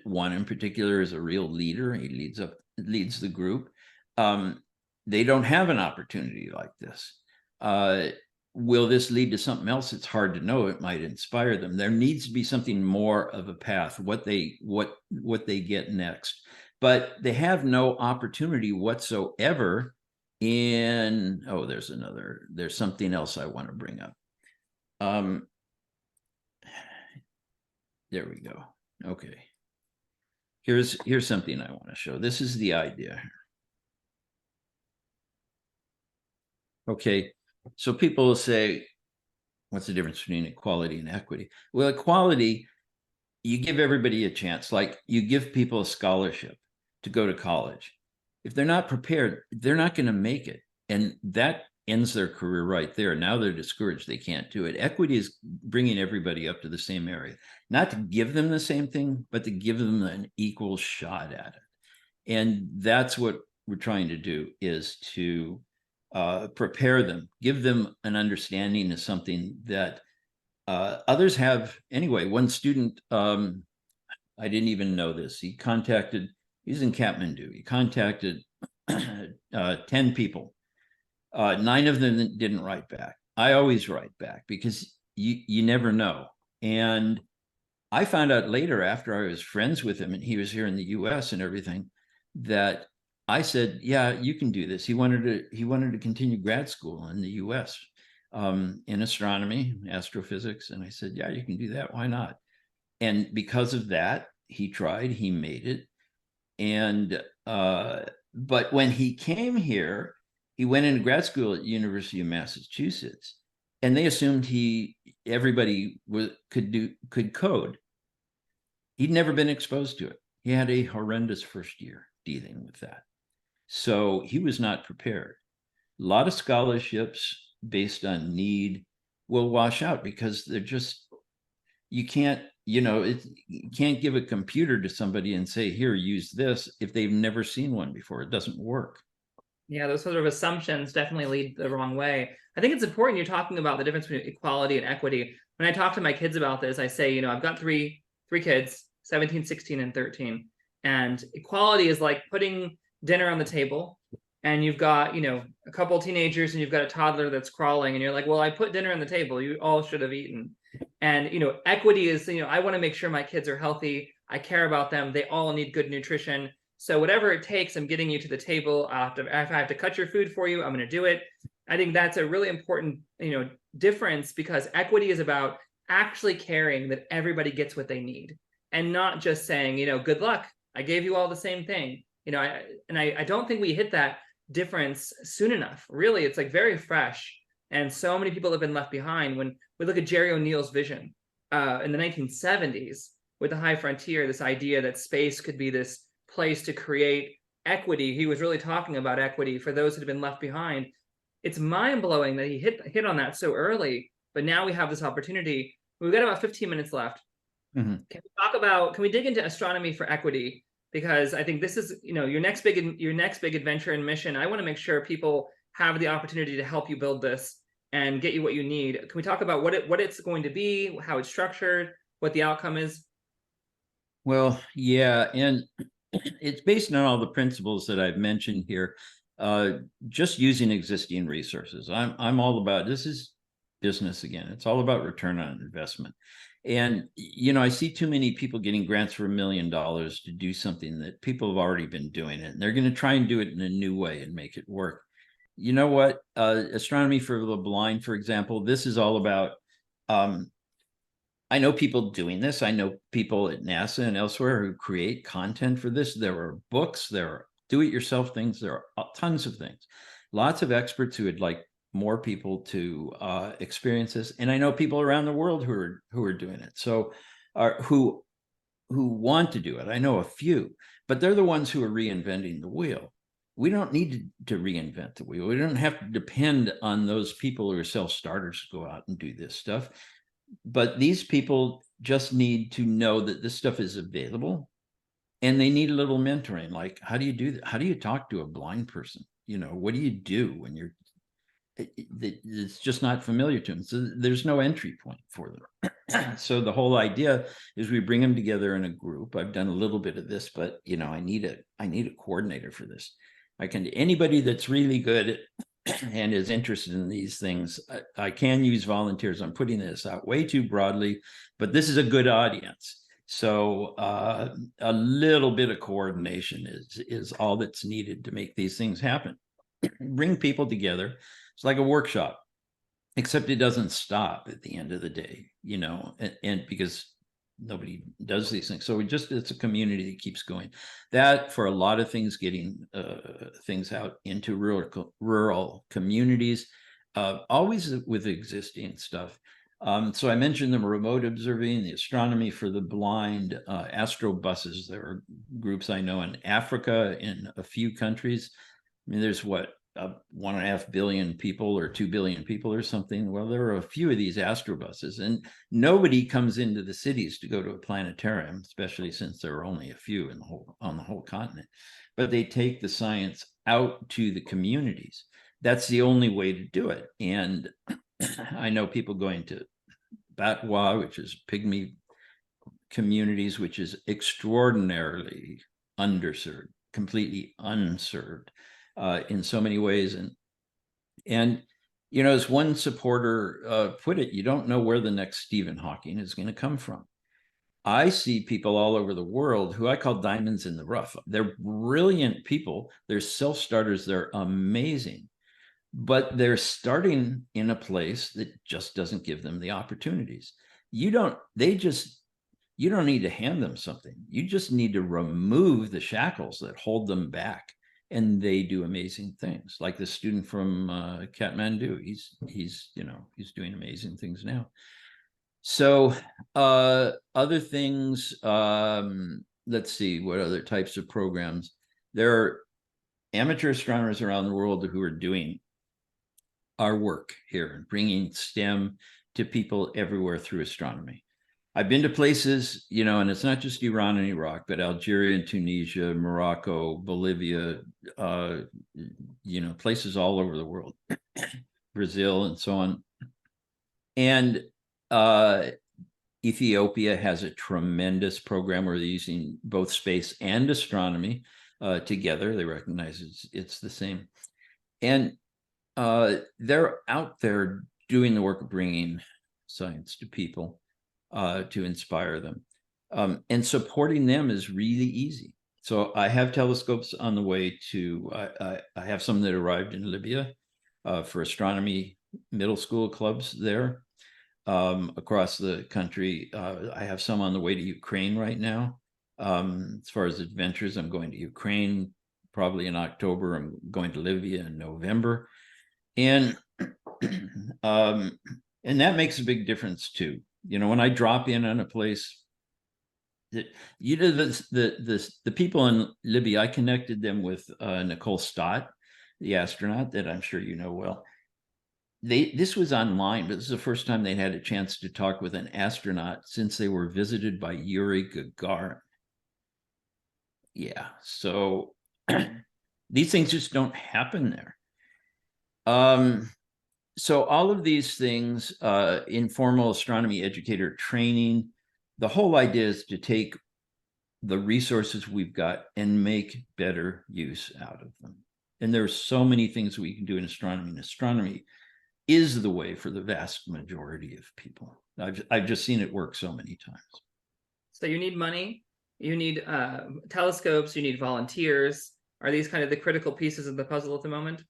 One in particular is a real leader. He leads the group. They don't have an opportunity like this. Will this lead to something else? It's hard to know. It might inspire them. There needs to be something more of a path, what they get next. But they have no opportunity whatsoever there's something else I want to bring up. There we go. Okay. Here's something I want to show. This is the idea here. Okay. So people will say, what's the difference between equality and equity? Well, equality, you give everybody a chance. Like you give people a scholarship to go to college. If they're not prepared, they're not going to make it. And that ends their career right there. Now they're discouraged. They can't do it. Equity is bringing everybody up to the same area, not to give them the same thing, but to give them an equal shot at it. And that's what we're trying to do, is to prepare them, give them an understanding of something that others have. Anyway, one student, I didn't even know this. He's in Kathmandu. He contacted 10 people. 9 of them didn't write back. I always write back because you never know. And I found out later, after I was friends with him and he was here in the US and everything, that I said, yeah, you can do this. He wanted to continue grad school in the US in astronomy, astrophysics. And I said, yeah, you can do that. Why not? And because of that, he tried, he made it. And but when he came here, he went into grad school at University of Massachusetts, and they assumed everybody could code. He'd never been exposed to it. He had a horrendous first year dealing with that. So he was not prepared. A lot of scholarships based on need will wash out because they're just, you can't, you can't give a computer to somebody and say, here, use this if they've never seen one before. It doesn't work. Yeah, those sort of assumptions definitely lead the wrong way. I think it's important you're talking about the difference between equality and equity. When I talk to my kids about this, I say, I've got three kids, 17, 16, and 13. And equality is like putting dinner on the table, and you've got, a couple teenagers and you've got a toddler that's crawling, and you're like, well, I put dinner on the table. You all should have eaten. And, equity is, I want to make sure my kids are healthy. I care about them. They all need good nutrition. So whatever it takes, I'm getting you to the table. If I have to cut your food for you, I'm going to do it. I think that's a really important, difference, because equity is about actually caring that everybody gets what they need, and not just saying, good luck, I gave you all the same thing. I don't think we hit that difference soon enough. Really, it's like very fresh. And so many people have been left behind. When we look at Jerry O'Neill's vision in the 1970s with the high frontier, this idea that space could be this place to create equity. He was really talking about equity for those that have been left behind. It's mind-blowing that he hit on that so early, but now we have this opportunity. We've got about 15 minutes left. Mm-hmm. Can we dig into astronomy for equity? Because I think this is, your next big adventure and mission. I want to make sure people have the opportunity to help you build this and get you what you need. Can we talk about what it's going to be, how it's structured, what the outcome is? Well, yeah, and it's based on all the principles that I've mentioned here. Just using existing resources. I'm all about, this is business again. It's all about return on investment. And, I see too many people getting grants for $1 million to do something that people have already been doing it. And they're going to try and do it in a new way and make it work. You know what? Astronomy for the Blind, for example, this is all about, I know people doing this. I know people at NASA and elsewhere who create content for this. There are books, there are do-it-yourself things, there are tons of things. Lots of experts who would like more people to experience this. And I know people around the world who are doing it. So who want to do it. I know a few, but they're the ones who are reinventing the wheel. We don't need to reinvent the wheel. We don't have to depend on those people who are self-starters to go out and do this stuff. But these people just need to know that this stuff is available, and they need a little mentoring. Like, how do you do that? How do you talk to a blind person? What do you do when it's just not familiar to them? So there's no entry point for them. So the whole idea is we bring them together in a group. I've done a little bit of this, but I need a coordinator for this. Anybody that's really good and is interested in these things, I can use volunteers. I'm putting this out way too broadly, but this is a good audience. So a little bit of coordination is all that's needed to make these things happen. Bring people together. It's like a workshop, except it doesn't stop at the end of the day, and because nobody does these things. So it's a community that keeps going. That, for a lot of things, getting things out into rural communities, always with existing stuff. So I mentioned the remote observing, the astronomy for the blind, astro buses. There are groups I know in Africa, in a few countries. I mean, there's 1.5 billion people or 2 billion people or something. Well, there are a few of these astrobuses, and nobody comes into the cities to go to a planetarium, especially since there are only a few on the whole continent. But they take the science out to the communities. That's the only way to do it. And I know people going to Batwa, which is pygmy communities, which is extraordinarily underserved, completely unserved. In so many ways. And as one supporter put it, you don't know where the next Stephen Hawking is going to come from. I see people all over the world who I call diamonds in the rough. They're brilliant people. They're self-starters. They're amazing, but they're starting in a place that just doesn't give them the opportunities. You don't need to hand them something. You just need to remove the shackles that hold them back, and they do amazing things. Like the student from Kathmandu, he's doing amazing things now. So other things, let's see, what other types of programs. There are amateur astronomers around the world who are doing our work here, bringing STEM to people everywhere through astronomy. I've been to places, and it's not just Iran and Iraq, but Algeria and Tunisia, Morocco, Bolivia, places all over the world, Brazil and so on. And Ethiopia has a tremendous program where they're using both space and astronomy together. They recognize it's the same. And they're out there doing the work of bringing science to people, to inspire them. And supporting them is really easy. So I have telescopes on the way to, I have some that arrived in Libya for astronomy middle school clubs there. Across the country. I have some on the way to Ukraine right now. As far as adventures, I'm going to Ukraine probably in October. I'm going to Libya in November. And that makes a big difference too. When I drop in on a place that, the people in Libya, I connected them with Nicole Stott, the astronaut that I'm sure you know well. This was online, but this is the first time they had a chance to talk with an astronaut since they were visited by Yuri Gagarin. Yeah, so these things just don't happen there. So all of these things, informal astronomy educator training, the whole idea is to take the resources we've got and make better use out of them. And there's so many things we can do in astronomy. And astronomy is the way for the vast majority of people. I've just seen it work so many times. So you need money, you need telescopes, you need volunteers. Are these kind of the critical pieces of the puzzle at the moment?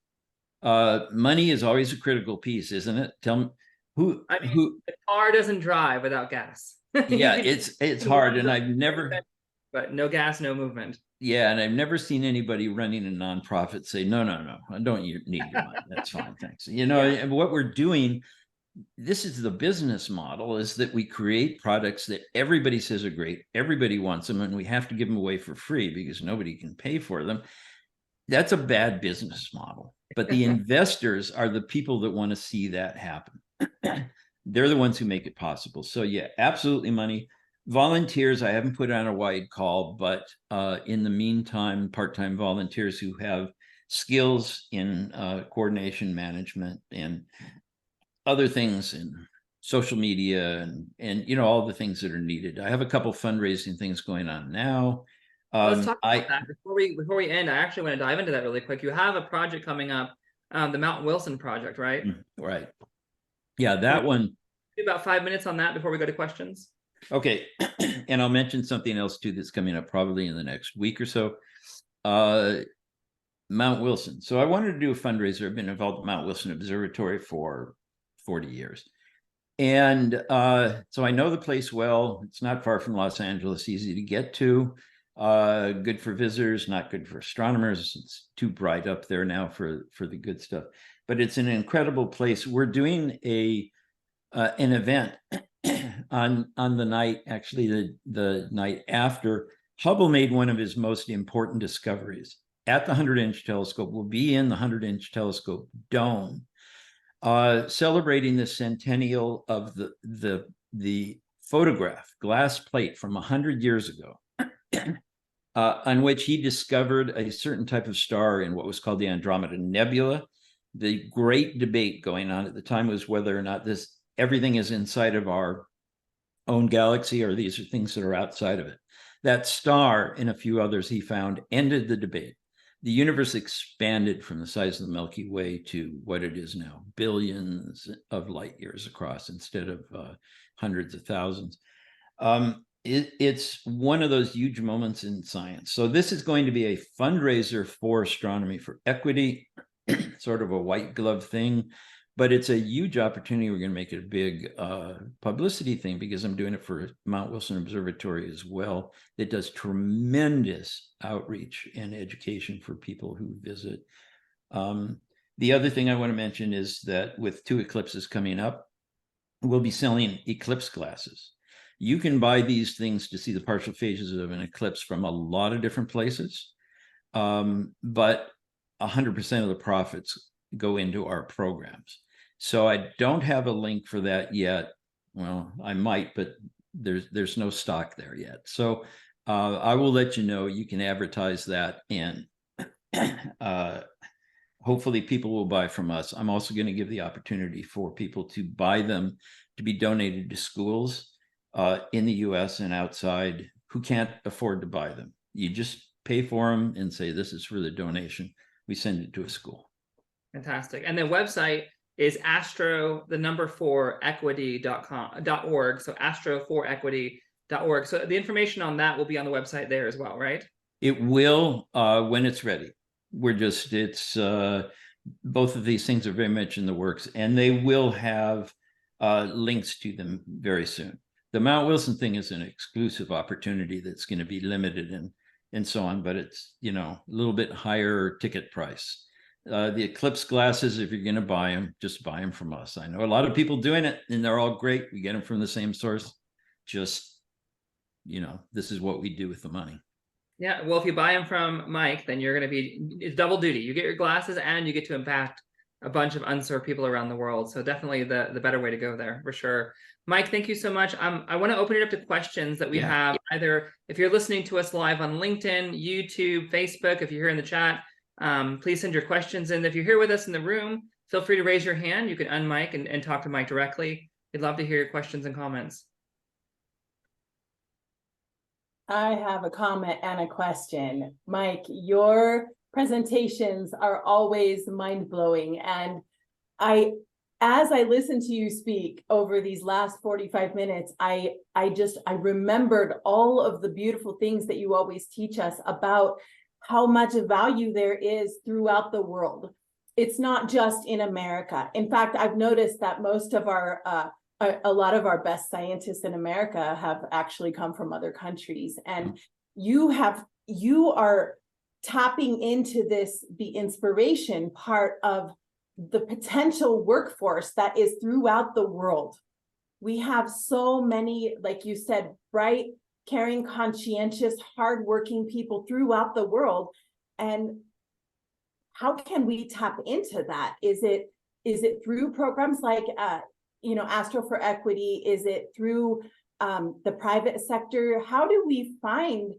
Money is always a critical piece, isn't it? Tell me who. The car doesn't drive without gas. Yeah, it's hard, and I've never. But no gas, no movement. Yeah, and I've never seen anybody running a nonprofit say, no, I don't need your money. That's fine, thanks. And what we're doing, this is the business model, is that we create products that everybody says are great, everybody wants them, and we have to give them away for free because nobody can pay for them. That's a bad business model. But the investors are the people that want to see that happen. They're the ones who make it possible. So yeah, absolutely money. Volunteers, I haven't put on a wide call, but in the meantime, part-time volunteers who have skills in coordination management and other things in social media and all the things that are needed. I have a couple fundraising things going on now. Let's talk about that before we end. I actually want to dive into that really quick. You have a project coming up, the Mount Wilson project, right? Right. Yeah, that one. About 5 minutes on that before we go to questions. Okay, and I'll mention something else too that's coming up probably in the next week or so. Mount Wilson. So I wanted to do a fundraiser. I've been involved with Mount Wilson Observatory for 40 years. And so I know the place well. It's not far from Los Angeles, easy to get to. Good for visitors, not good for astronomers. It's too bright up there now for the good stuff. But it's an incredible place. We're doing an event on the night, actually the night after Hubble made one of his most important discoveries at the 100-inch telescope. We'll be in the 100-inch telescope dome, celebrating the centennial of the photograph glass plate from 100 years ago, on which he discovered a certain type of star in what was called the Andromeda Nebula. The great debate going on at the time was whether or not everything is inside of our own galaxy, or these are things that are outside of it. That star and a few others he found ended the debate. The universe expanded from the size of the Milky Way to what it is now, billions of light years across instead of hundreds of thousands. it's one of those huge moments in science. So this is going to be a fundraiser for Astronomy for Equity, sort of a white glove thing, but it's a huge opportunity. We're going to make it a big publicity thing because I'm doing it for Mount Wilson Observatory as well. It does tremendous outreach and education for people who visit. The other thing I want to mention is that with 2 eclipses coming up, we'll be selling eclipse glasses. You can buy these things to see the partial phases of an eclipse from a lot of different places, but 100% of the profits go into our programs. So I don't have a link for that yet. Well, I might, but there's no stock there yet. So I will let you know. You can advertise that, and hopefully people will buy from us. I'm also going to give the opportunity for people to buy them to be donated to schools in the US and outside who can't afford to buy them. You just pay for them and say, this is for the donation. We send it to a school. Fantastic. And the website is astro4equity.org. So astro4equity.org. So the information on that will be on the website there as well, right? It will when it's ready. It's both of these things are very much in the works, and they will have links to them very soon. The Mount Wilson thing is an exclusive opportunity that's going to be limited and so on, but it's, you know, a little bit higher ticket price. The eclipse glasses, if you're going to buy them, just buy them from us. I know a lot of people doing it, and they're all great. We get them from the same source. Just, you know, this is what we do with the money. Yeah, well, if you buy them from Mike, then you're going to be, it's double duty. You get your glasses and you get to impact a bunch of unserved people around the world. So definitely the better way to go there, for sure. Mike, thank you so much. I want to open it up to questions that we have, either if you're listening to us live on LinkedIn, YouTube, Facebook, if you're here in the chat, please send your questions in. If you're here with us in the room, feel free to raise your hand. You can unmic and talk to Mike directly. We'd love to hear your questions and comments. I have a comment and a question. Mike, your presentations are always mind-blowing, and as I listened to you speak over these last 45 minutes, I remembered all of the beautiful things that you always teach us about how much value there is throughout the world. It's not just in America. In fact, I've noticed that most of a lot of our best scientists in America have actually come from other countries, and you are tapping into the inspiration part of the potential workforce that is throughout the world. We have so many, like you said, bright, caring, conscientious, hardworking people throughout the world. And how can we tap into that? Is it through programs like Astro for Equity? Is it through the private sector? How do we find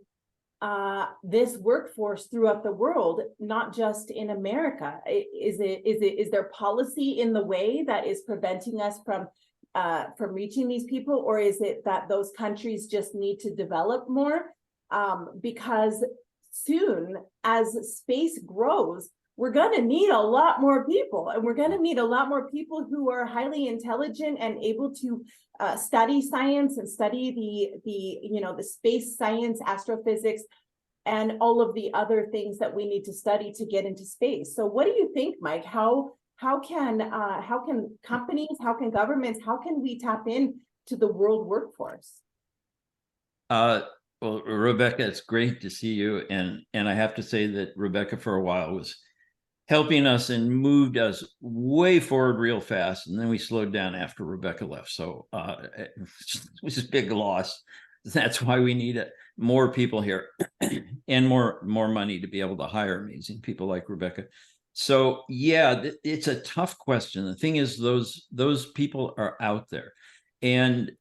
this workforce throughout the world, not just in America? Is there policy in the way that is preventing us from reaching these people, or is it that those countries just need to develop more? Because soon, as space grows, we're going to need a lot more people, and we're going to need a lot more people who are highly intelligent and able to study science and study the space science, astrophysics, and all of the other things that we need to study to get into space. So what do you think, Mike? How can companies, how can governments, how can we tap in to the world workforce? Well, Rebecca, it's great to see you, and I have to say that Rebecca for a while was helping us and moved us way forward real fast, and then we slowed down after Rebecca left. So it was a big loss. That's why we need more people here and more money to be able to hire amazing people like Rebecca. So yeah, it's a tough question. The thing is, those people are out there, and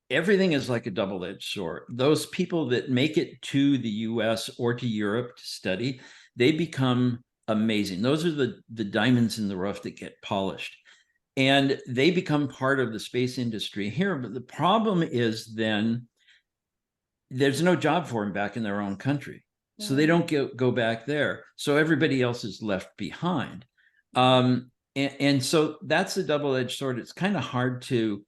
everything is like a double-edged sword. Those people that make it to the US or to Europe to study, they become amazing. Those are the diamonds in the rough that get polished, and they become part of the space industry here. But the problem is then there's no job for them back in their own country. So they don't go back there. So everybody else is left behind. And so that's a double-edged sword. It's kind of hard to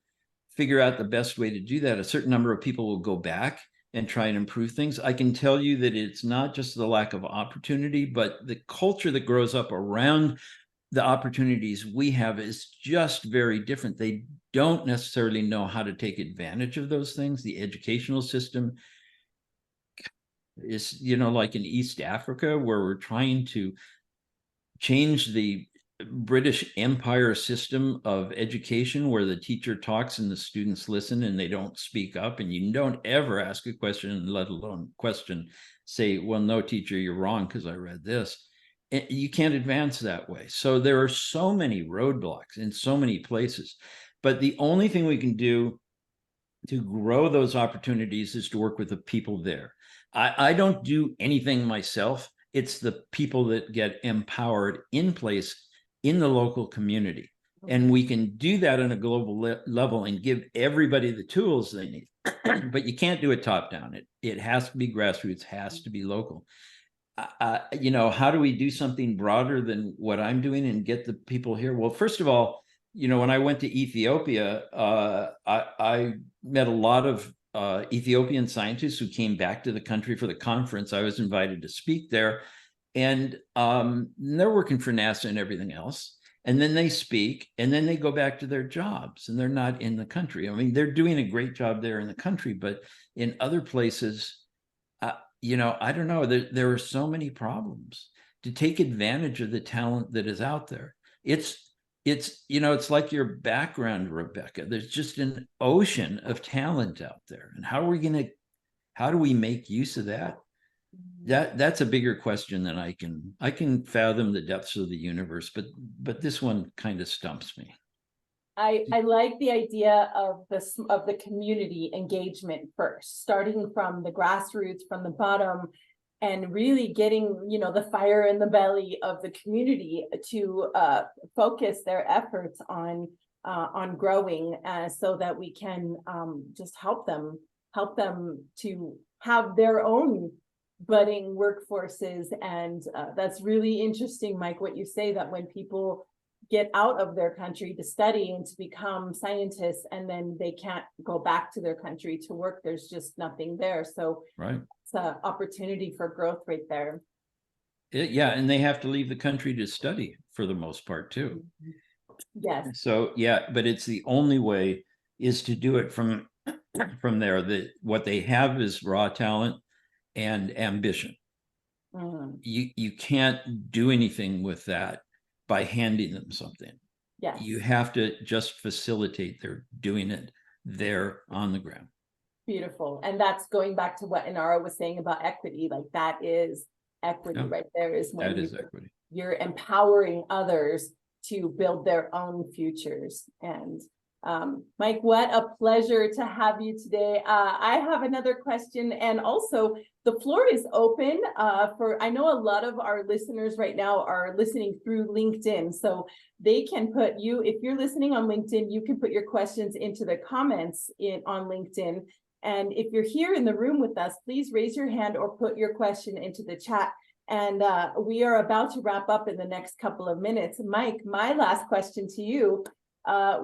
figure out the best way to do that. A certain number of people will go back, and try and improve things. I can tell you that it's not just the lack of opportunity, but the culture that grows up around the opportunities we have is just very different. They don't necessarily know how to take advantage of those things. The educational system is, like in East Africa, where we're trying to change the British Empire system of education, where the teacher talks and the students listen and they don't speak up, and you don't ever ask a question, let alone say, well, no, teacher, you're wrong because I read this. You can't advance that way. So there are so many roadblocks in so many places. But the only thing we can do to grow those opportunities is to work with the people there. I don't do anything myself. It's the people that get empowered in place in the local community. And we can do that on a global level and give everybody the tools they need. But you can't do it top down. It has to be grassroots, has to be local. How do we do something broader than what I'm doing and get the people here? Well, first of all, when I went to Ethiopia, I met a lot of Ethiopian scientists who came back to the country for the conference. I was invited to speak there, and they're working for NASA and everything else. And then they speak, and then they go back to their jobs, and they're not in the country. I mean, they're doing a great job there in the country, but in other places, I don't know. There are so many problems to take advantage of the talent that is out there. It's like your background, Rebecca. There's just an ocean of talent out there, and how do we make use of that? That's a bigger question than I can fathom the depths of the universe, but this one kind of stumps me. I like the idea of the community engagement first, starting from the grassroots, from the bottom, and really getting the fire in the belly of the community to focus their efforts on growing, so that we can just help them to have their own budding workforces. And that's really interesting, Mike, what you say, that when people get out of their country to study and to become scientists, and then they can't go back to their country to work, there's just nothing there. So right, it's an opportunity for growth right there. Yeah, and they have to leave the country to study for the most part too. Yes. So yeah, but it's the only way is to do it from there. What they have is raw talent and ambition. You can't do anything with that by handing them something. Yes. You have to just facilitate their doing it there on the ground. Beautiful. And that's going back to what Inara was saying about equity. Like, that is equity right there, is when equity. You're empowering others to build their own futures. And Mike, what a pleasure to have you today. I have another question, and also the floor is open I know a lot of our listeners right now are listening through LinkedIn, so they can if you're listening on LinkedIn, you can put your questions into the comments on LinkedIn. And if you're here in the room with us, please raise your hand or put your question into the chat. And we are about to wrap up in the next couple of minutes. Mike, my last question to you.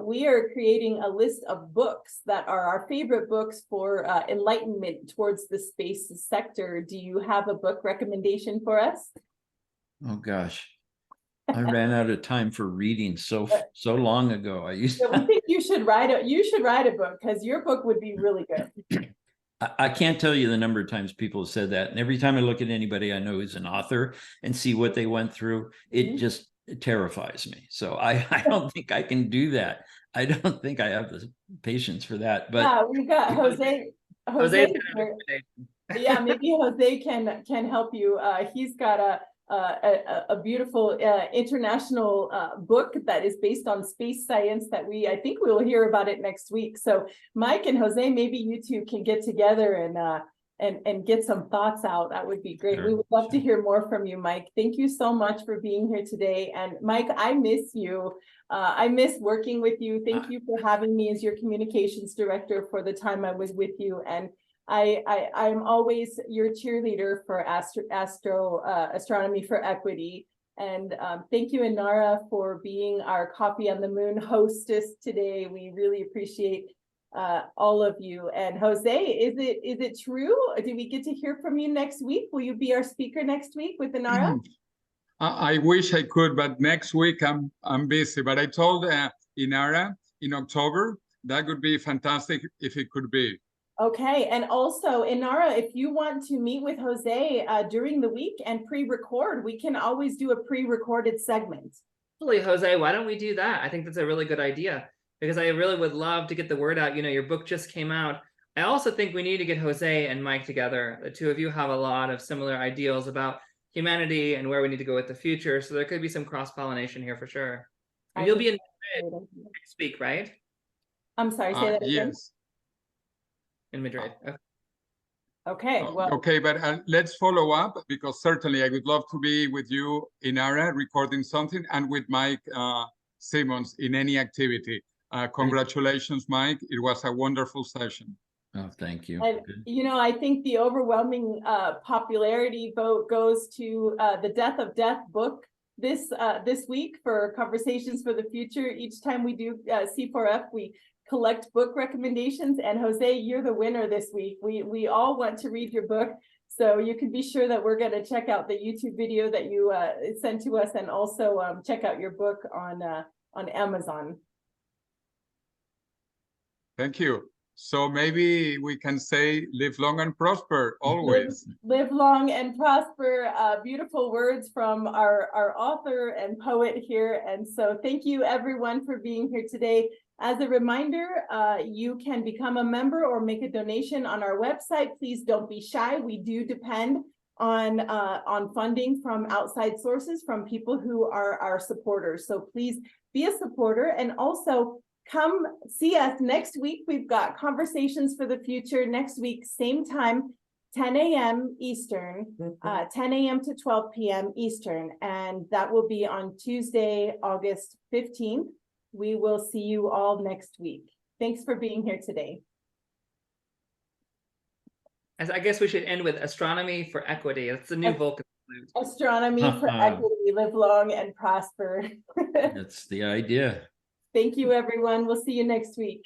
We are creating a list of books that are our favorite books for enlightenment towards the space sector. Do you have a book recommendation for us? Oh gosh, I ran out of time for reading so long ago. I think you should write a book, because your book would be really good. I can't tell you the number of times people have said that, and every time I look at anybody I know who's an author and see what they went through, it just terrifies me. So I don't think I can do that. I don't think I have the patience for that. But we've got Jose. Yeah, maybe Jose can help you. He's got a beautiful international book that is based on space science that I think we'll hear about it next week. So Mike and Jose, maybe you two can get together and get some thoughts out. That would be great. Sure, we would love to hear more from you, Mike. Thank you so much for being here today. And Mike, I miss you. I miss working with you. Thank you for having me as your communications director for the time I was with you. And I'm always your cheerleader for Astronomy for Equity. And thank you, Inara, for being our Coffee on the Moon hostess today. We really appreciate all of you. And Jose, is it true? Do we get to hear from you next week? Will you be our speaker next week with Inara? I wish I could, but next week I'm busy. But I told Inara in October that would be fantastic if it could be. Okay, and also Inara, if you want to meet with Jose during the week and pre-record, we can always do a pre-recorded segment. Absolutely, Jose, why don't we do that? I think that's a really good idea because I really would love to get the word out. You know, your book just came out. I also think we need to get Jose and Mike together. The two of you have a lot of similar ideals about humanity and where we need to go with the future. So there could be some cross-pollination here for sure. And you'll be in Madrid next week, right? I'm sorry, say that again. Yes. In Madrid. Okay. Okay, well. Okay, but let's follow up because certainly I would love to be with you, Inara, recording something, and with Mike Simmons in any activity. Congratulations, Mike. It was a wonderful session. Oh, thank you. And, you know, I think the overwhelming popularity vote goes to the Death of Death book this week for Conversations for the Future. Each time we do C4F, we collect book recommendations, and Jose, you're the winner this week. We all want to read your book, so you can be sure that we're going to check out the YouTube video that you sent to us, and also check out your book on Amazon. Thank you. So maybe we can say live long and prosper always. Live long and prosper. Beautiful words from our author and poet here. And so thank you everyone for being here today. As a reminder, you can become a member or make a donation on our website. Please don't be shy. We do depend on funding from outside sources, from people who are our supporters. So please be a supporter, and also come see us next week. We've got Conversations for the Future next week, same time, 10 a.m. Eastern, 10 a.m. to 12 p.m. Eastern, and that will be on Tuesday, August 15th. We will see you all next week. Thanks for being here today. I guess we should end with Astronomy for Equity. That's the new Vulcan salute. Astronomy for Equity, live long and prosper. That's the idea. Thank you, everyone. We'll see you next week.